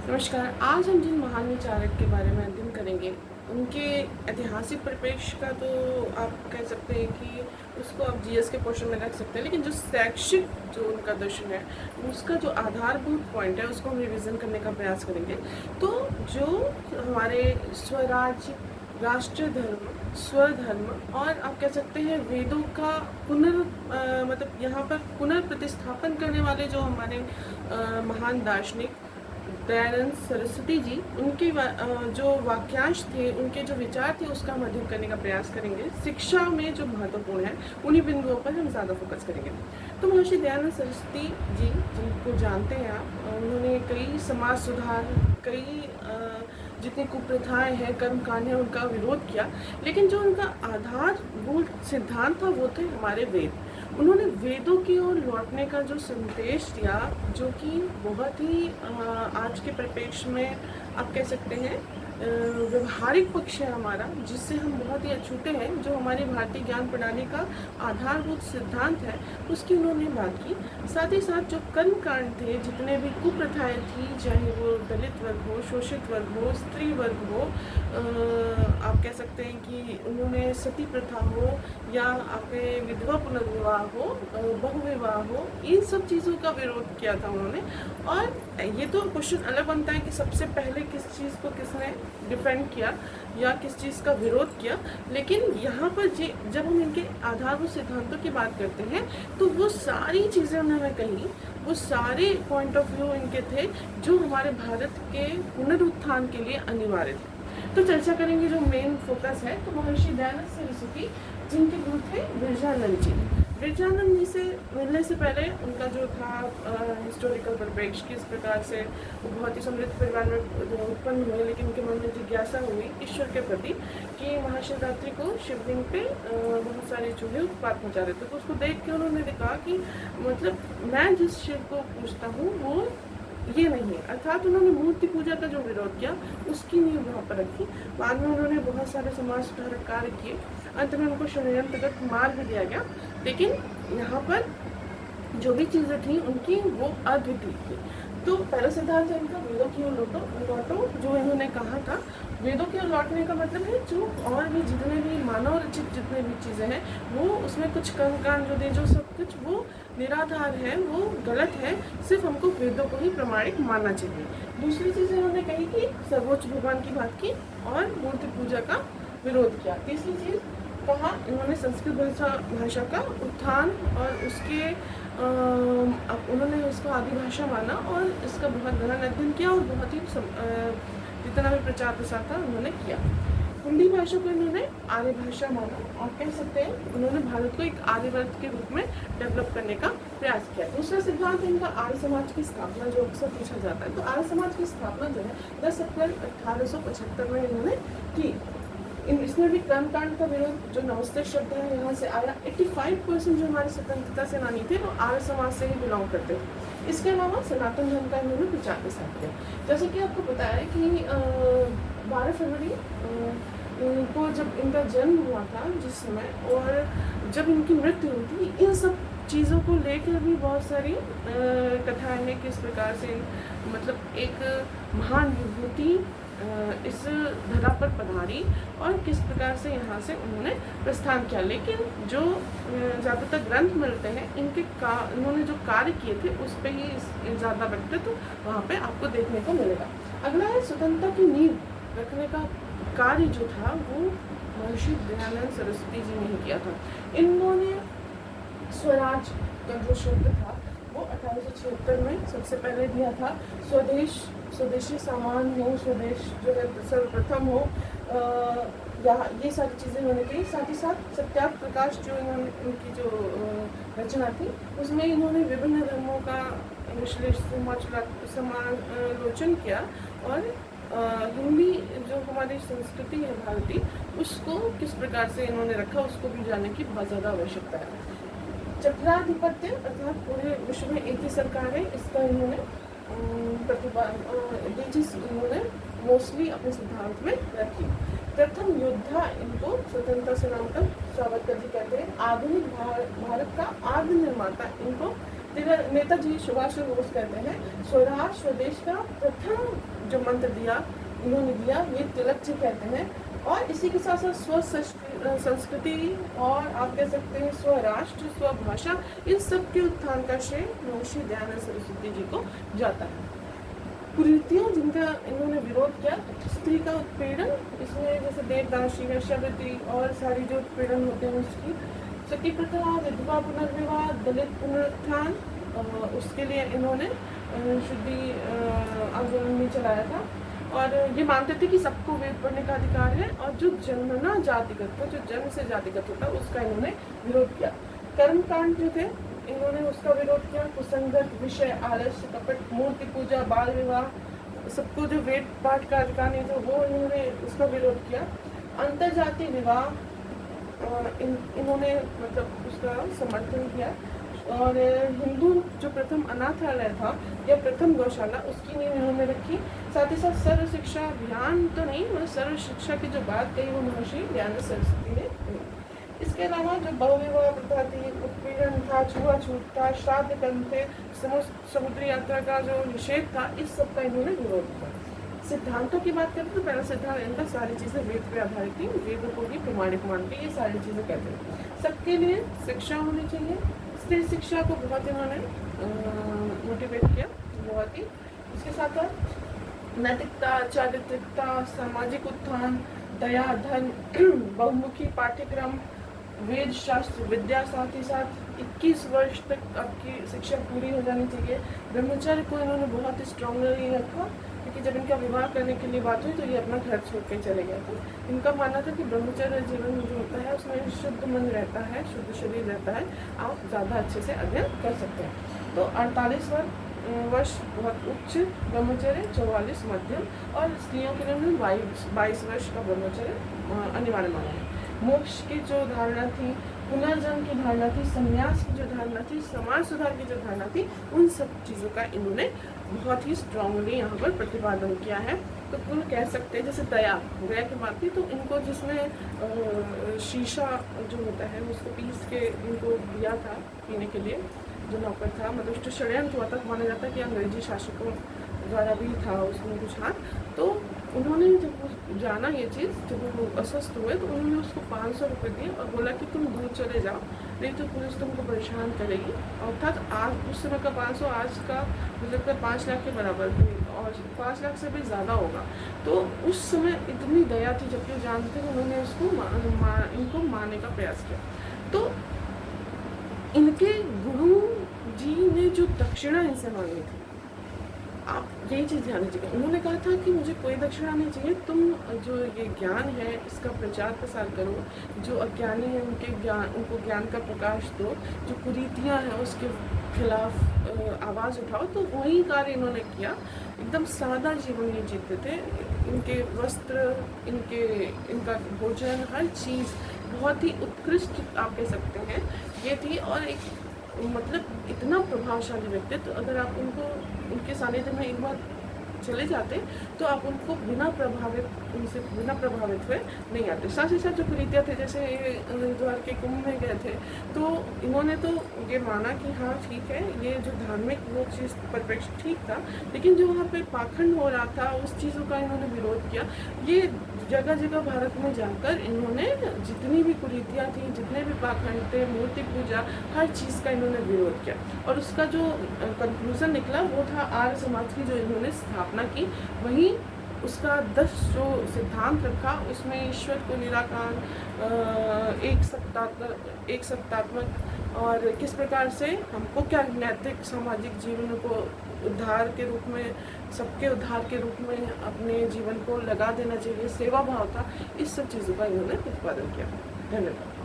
नमस्कार। आज हम जिन महान विचारक के बारे में अध्ययन करेंगे, उनके ऐतिहासिक परिप्रेक्ष्य का तो आप कह सकते हैं कि उसको आप जीएस के पोर्शन में रख सकते हैं, लेकिन जो शैक्षिक जो उनका दर्शन है, उसका जो आधारभूत पॉइंट है, उसको हम रिवीजन करने का प्रयास करेंगे। तो जो हमारे स्वराज्य, राष्ट्र धर्म, स्वधर्म और आप कह सकते हैं वेदों का मतलब यहाँ पर पुनर्प्रतिस्थापन करने वाले जो हमारे महान दार्शनिक दयानंद सरस्वती जी, उनके जो वाक्यांश थे, उनके जो विचार थे, उसका हम अध्ययन करने का प्रयास करेंगे। शिक्षा में जो महत्वपूर्ण है, उन्हीं बिंदुओं पर हम ज़्यादा फोकस करेंगे। तो महर्षि दयानंद सरस्वती जी, जिनको जानते हैं आप, उन्होंने कई समाज सुधार, कई जितनी कुप्रथाएं हैं, कर्मकांड हैं, उनका विरोध किया। लेकिन जो उनका आधारभूत सिद्धांत था, वो थे हमारे वेद। उन्होंने वेदों की ओर लौटने का जो संदेश दिया, जो कि बहुत ही आज के परिप्रेक्ष्य में आप कह सकते हैं व्यवहारिक पक्ष है हमारा, जिससे हम बहुत ही अछूते हैं, जो हमारी भारतीय ज्ञान प्रणाली का आधारभूत सिद्धांत है, उसकी उन्होंने बात की। साथ ही साथ जो कर्म कांड थे, जितने भी कुप्रथाएं थी, चाहे वो दलित वर्ग हो, शोषित वर्ग हो, स्त्री वर्ग हो, आप कह सकते हैं कि उन्होंने सती प्रथा हो या आपके विधवा पुनर्विवाह हो, बहुविवाह हो, इन सब चीज़ों का विरोध किया था उन्होंने। और ये तो क्वेश्चन अलग बनता है कि सबसे पहले किस चीज़ को किसने डिफेंड किया या किस चीज़ का विरोध किया, लेकिन यहाँ पर जब हम इनके आधारभूत सिद्धांतों की बात करते हैं, तो वो सारी चीज़ें उन्होंने कही, वो सारे पॉइंट ऑफ व्यू इनके थे जो हमारे भारत के पुनरुत्थान के लिए अनिवार्य थे। तो चर्चा करेंगे, जो मेन फोकस है, तो महर्षि दयानंद सरस्वती, जिनके गुरु थे बिरजानंद जी। बिरजानंद जी से मिलने से पहले उनका जो था हिस्टोरिकल परिप्रेक्ष्य, किस प्रकार से वो बहुत ही समृद्ध परिवार में उत्पन्न हुए, लेकिन उनके मन में जिज्ञासा हुई ईश्वर के प्रति कि महाशिवरात्रि को शिवलिंग पे बहुत सारे चूहे उत्पात मचा रहे थे। तो उसको देख के उन्होंने कहा कि मतलब मैं जिस शिव को पूछता हूँ वो ये नहीं है, अर्थात उन्होंने मूर्ति पूजा का जो विरोध किया, उसकी नींव वहाँ पर रखी। बाद में उन्होंने बहुत सारे समाज सुधारक कार्य किए, अंत में उनको षड्यंत्रगत मार भी दिया गया। लेकिन यहाँ पर जो भी चीज़ें थी उनकी, वो अद्वितीय थी। तो पहला सिद्धांत है इनका, वेदों की ओर लौटो। जो इन्होंने कहा था, वेदों की ओर लौटने का मतलब है जो और भी जितने भी मानव रचित जितने भी चीज़ें हैं, वो उसमें कुछ कर्मकांड जो थे, जो सब कुछ वो निराधार है, वो गलत है, सिर्फ हमको वेदों को ही प्रमाणिक मानना चाहिए। दूसरी चीज़ इन्होंने कही कि सर्वोच्च भगवान की बात की और मूर्ति पूजा का विरोध किया। तीसरी चीज़ कहा इन्होंने संस्कृत भाषा का उत्थान और उसके अब उन्होंने उसको आदि भाषा माना और इसका बहुत गहन अध्ययन किया और बहुत ही जितना भी प्रचार प्रसार था उन्होंने किया। हिंदी भाषा को इन्होंने आर्य भाषा माना और कह सकते हैं उन्होंने भारत को एक आर्यवर्त के रूप में डेवलप करने का प्रयास किया। दूसरा सिद्धांत है इनका आर्य समाज की स्थापना, जो अक्सर पूछा जाता है। तो आर्य समाज की स्थापना जो है 10 अप्रैल 1875 में इन्होंने की। इसमें भी कर्मकांड का विरोध, जो नमस्ते शब्द है यहाँ से आया। 85% जो हमारे स्वतंत्रता सेनानी थे वो आर्य समाज से ही बिलोंग करते थे। इसके अलावा सनातन धर्म का इन्होंने प्रचार प्रसार किया। जैसे कि आपको पता है कि 12 फरवरी को जब इनका जन्म हुआ था जिस समय, और जब इनकी मृत्यु हुई थी, इन सब चीज़ों को लेकर भी बहुत सारी कथाएं हैं, किस प्रकार से मतलब एक महान विभूति इस धरा पर पधारी और किस प्रकार से यहाँ से उन्होंने प्रस्थान किया। लेकिन जो ज़्यादातर ग्रंथ मिलते हैं इन्होंने जो कार्य किए थे उस पर ही ज़्यादा व्यक्तित्व वहाँ पे आपको देखने को मिलेगा। अगला है स्वतंत्रता की नींव रखने का कार्य जो था वो महर्षि दयानंद सरस्वती जी ने ही किया था। इन्होंने स्वराज का जो शब्द था वो 1876 में सबसे पहले दिया था। स्वदेशी सामान हो, स्वदेश जो है सर्वप्रथम हो, ये सारी चीज़ें उन्होंने की। साथ ही साथ सत्याग्रह प्रकाश जो उनकी जो रचना थी, उसमें इन्होंने विभिन्न धर्मों का विश्लेषण समालोचन किया और हिंदी जो हमारी संस्कृति है भारतीय, उसको किस प्रकार से इन्होंने रखा, उसको भी जानने की बहुत ज़्यादा आवश्यकता है। चक्राधिपत्य अर्थात पूरे विश्व में एक ही सरकार है, इसका इन्होंने ये चीज़ इन्होंने मोस्टली अपने सिद्धांत में रखी। प्रथम योद्धा इनको स्वतंत्रता सेनानी का सावरकर जी कहते हैं। आधुनिक भारत का आद्य निर्माता इनको नेताजी सुभाष चंद्र बोस कहते हैं, स्वराज स्वदेश का प्रथम जो मंत्र दिया इन्होंने दिया, ये तिलक जी कहते हैं। और इसी के साथ साथ स्व संस्कृति और आप कह सकते हैं स्वराष्ट्र, स्वभाषा, इन सब के उत्थान का श्रेय महर्षि दयानंद सरस्वती जी को जाता है। कुरीतियाँ जिनका इन्होंने विरोध किया, स्त्री का उत्पीड़न, इसमें जैसे देवदासी, वेश्यावृत्ति और सारी जो उत्पीड़न होते हैं उसकी, सती प्रथा, विधवा पुनर्विवाह, दलित पुनरुत्थान, उसके लिए इन्होंने शुद्धि आंदोलन भी चलाया था। और ये मानते थे कि सबको वेद पढ़ने का अधिकार है, और जो जन्मना जातिगत था, जो जन्म से जातिगत होता, उसका इन्होंने विरोध किया। कर्मकांड जो थे इन्होंने उसका विरोध किया। कुसंगत विषय, आलस्य, कपट, मूर्ति पूजा, बाल विवाह, सबको जो वेद पाठ का अधिकार नहीं था वो इन्होंने उसका विरोध किया। अंतरजातीय विवाह इन्होंने मतलब उसका समर्थन किया। और हिंदू जो प्रथम अनाथालय था या प्रथम गौशाला, उसकी नींव इन्होंने रखी। साथ ही साथ सर्व शिक्षा अभियान तो नहीं, मतलब सर्व शिक्षा की जो बात कही वो महर्षि दयानंद सरस्वती ने कही। इसके अलावा जो बहुविवाह प्रथा थी, उत्पीड़न था, छुआछूत था, श्राद्ध कर्म थे, समुद्री यात्रा का जो निषेध था, इस सब का इन्होंने विरोध किया। सिद्धांतों की बात करें तो पहला सिद्धांत इनका सारी चीज़ें वेद पे आधारित थी, वेदों को ही प्रमाणिक मानते, ये सारी चीज़ें कहते हैं। सबके लिए शिक्षा होनी चाहिए। स्त्री शिक्षा को बहुत इन्होंने मोटिवेट किया, बहुत ही। इसके साथ साथ नैतिकता, चारित्रिकता, सामाजिक उत्थान, दया, धन, बहुमुखी पाठ्यक्रम, वेद शास्त्र विद्या, साथ ही साथ 21 वर्ष तक आपकी शिक्षा पूरी हो जानी चाहिए। ब्रह्मचर्य को इन्होंने बहुत स्ट्रांगली रखा, क्योंकि जब इनका विवाह करने के लिए बात हुई तो ये अपना घर छोड़ के चले गए थे। इनका मानना था कि ब्रह्मचर्य जीवन जो होता है उसमें शुद्ध मन रहता है, शुद्ध शरीर रहता है, आप ज़्यादा अच्छे से अध्ययन कर सकते हैं। तो 48 वर्ष बहुत उच्च ब्रह्मचर्य, 44 मध्यम, और स्त्रियों के लिए 22 वर्ष का ब्रह्मचर्य अनिवार्य माना है। मोक्ष की जो धारणा थी, पुनर्जन्म की धारणा थी, संन्यास की जो धारणा थी, समाज सुधार की जो धारणा थी, उन सब चीज़ों का इन्होंने बहुत ही स्ट्रांगली यहाँ पर प्रतिपादन किया है। तो कुल कह सकते हैं, जैसे दया की बात थी, तो इनको जिसमें शीशा जो होता है उसको पीस के इनको दिया था पीने के लिए, जो नौकर था, मतलब उसको षड्यंत्र हुआ था, माना जाता है कि अंग्रेजी शासकों द्वारा भी था उसमें कुछ हाथ। तो उन्होंने जब जाना ये चीज़, जब वो अस्वस्थ हुए तो उन्होंने उसको 500 रुपये दिए और बोला कि तुम दूर चले जाओ, नहीं तो पुलिस तुमको परेशान करेगी। अर्थात आज उस समय का 500 आज का मुझे लगता है 5 लाख के बराबर थी, और 5 लाख से भी ज़्यादा होगा। तो उस समय इतनी दया थी, जबकि वो जानते थे, उन्होंने उसको इनको मारने का प्रयास किया। तो इनके गुरु जी ने जो दक्षिणा इनसे मांगी थी, आप यही चीज़ ध्यान दीजिएगा। उन्होंने कहा था कि मुझे कोई दक्षिणा नहीं चाहिए, तुम जो ये ज्ञान है इसका प्रचार प्रसार करो, जो अज्ञानी है उनको ज्ञान का प्रकाश दो, जो कुरीतियाँ हैं उसके खिलाफ आवाज़ उठाओ। तो वही कार्य इन्होंने किया। एकदम सादा जीवन ये जीते थे। इनके वस्त्र, इनका भोजन, हर चीज़ बहुत ही उत्कृष्ट आप कह सकते हैं ये थी। और एक मतलब इतना प्रभावशाली व्यक्तित्व, अगर आप उनके सानिध्य में एक बार चले जाते तो आप उनको उनसे बिना प्रभावित हुए नहीं आते। साथ ही साथ जो कुरीतियाँ थे, जैसे हरिद्वार के कुंभ में गए थे तो इन्होंने तो ये माना कि हाँ ठीक है, ये जो धार्मिक वो चीज़ परिप्रेक्ष्य ठीक था, लेकिन जो वहाँ पे पाखंड हो रहा था उस चीज़ों का इन्होंने विरोध किया। ये जगह जगह भारत में जाकर इन्होंने जितनी भी कुरीतियाँ थी, जितने भी पाखंड थे, मूर्ति पूजा, हर चीज़ का इन्होंने विरोध किया। और उसका जो कंक्लूजन निकला वो था आर्य समाज की जो इन्होंने स्थापना की। वहीं उसका 10 जो सिद्धांत रखा, उसमें ईश्वर को निराकार, एक सत्तात्मक, और किस प्रकार से हमको क्या नैतिक सामाजिक जीवन को उद्धार के रूप में, सबके उद्धार के रूप में अपने जीवन को लगा देना चाहिए, सेवा भाव था, इस सब चीज़ों का इन्होंने प्रतिपादन किया। धन्यवाद।